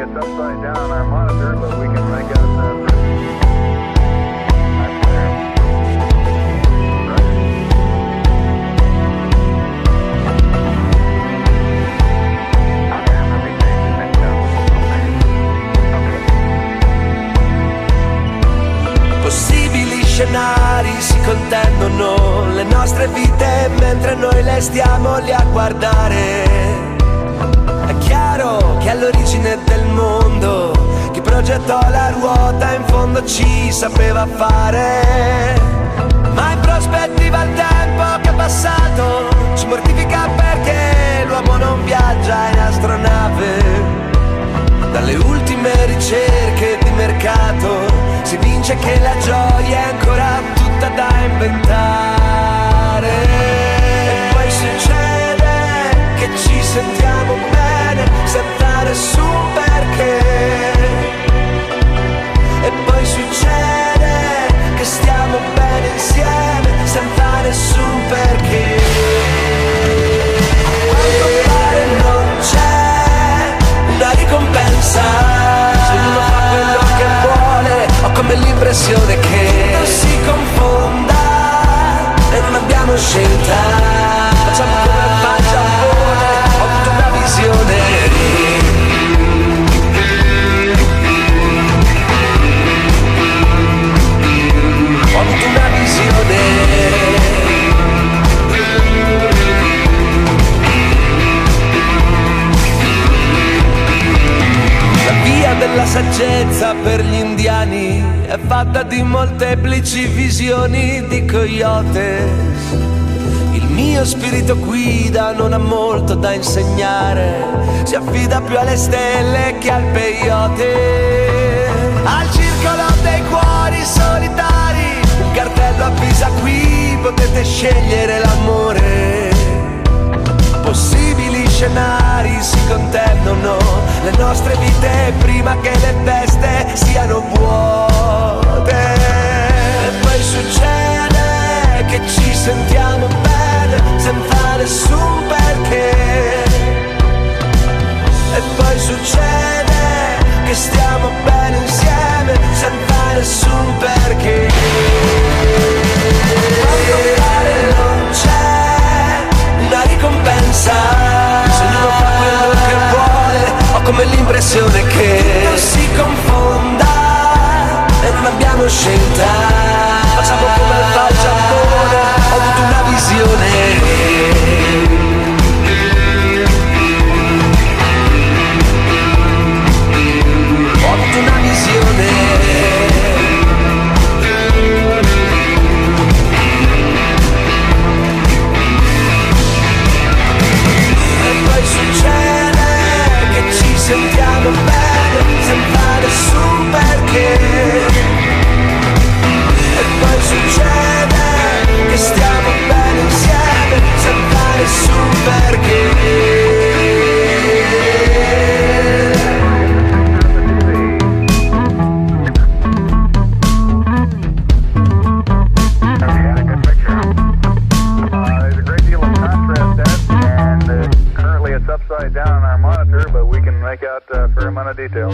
it's upside down on our monitor, but we can make out Possibili scenari si contendono le nostre vite mentre noi le stiamo lì a guardare. È chiaro che all'origine del mondo chi progettò la ruota in fondo ci sapeva fare. Ma in prospettiva il tempo che è passato ci mortifica perché l'uomo non viaggia in astronave. Dalle ultime ricerche di mercato si vince che la gioia è ancora tutta da inventare. E poi succede che ci sentiamo bene senza nessun perché. E poi succede che stiamo bene insieme senza nessun perché. Quanto pare non c'è una ricompensa se uno fa quello che vuole. Ho come l'impressione che tutto si confonda e non abbiamo scelta. Facciamo come fa il Giappone. Ho avuto una visione. Ho avuto una visione. La via della saggezza per gli indiani è fatta di molteplici visioni di coyotes. Il mio spirito guida non ha molto da insegnare, si affida più alle stelle che al peyote. Al circolo dei cuori solitari, un cartello avvisa qui potete scegliere l'amore. Possibili scenari si contendono le nostre vite prima che le teste siano vuote. E poi succede che ci sentiamo bene senza nessun perché. E poi succede che stiamo bene insieme senza nessun perché. Quando pare non c'è una ricompensa se ognuno fa quello che vuole. Ho come l'impressione che tutto si confonda e non abbiamo scelta. Facciamo come fa il Giappone. Ho avuto una visione. Ho avuto una visione. Succede che ci sentiamo bene senza nessun perché. E poi succede che stiamo bene insieme senza nessun perché. Upside down on our monitor, but we can make out a fair amount of detail.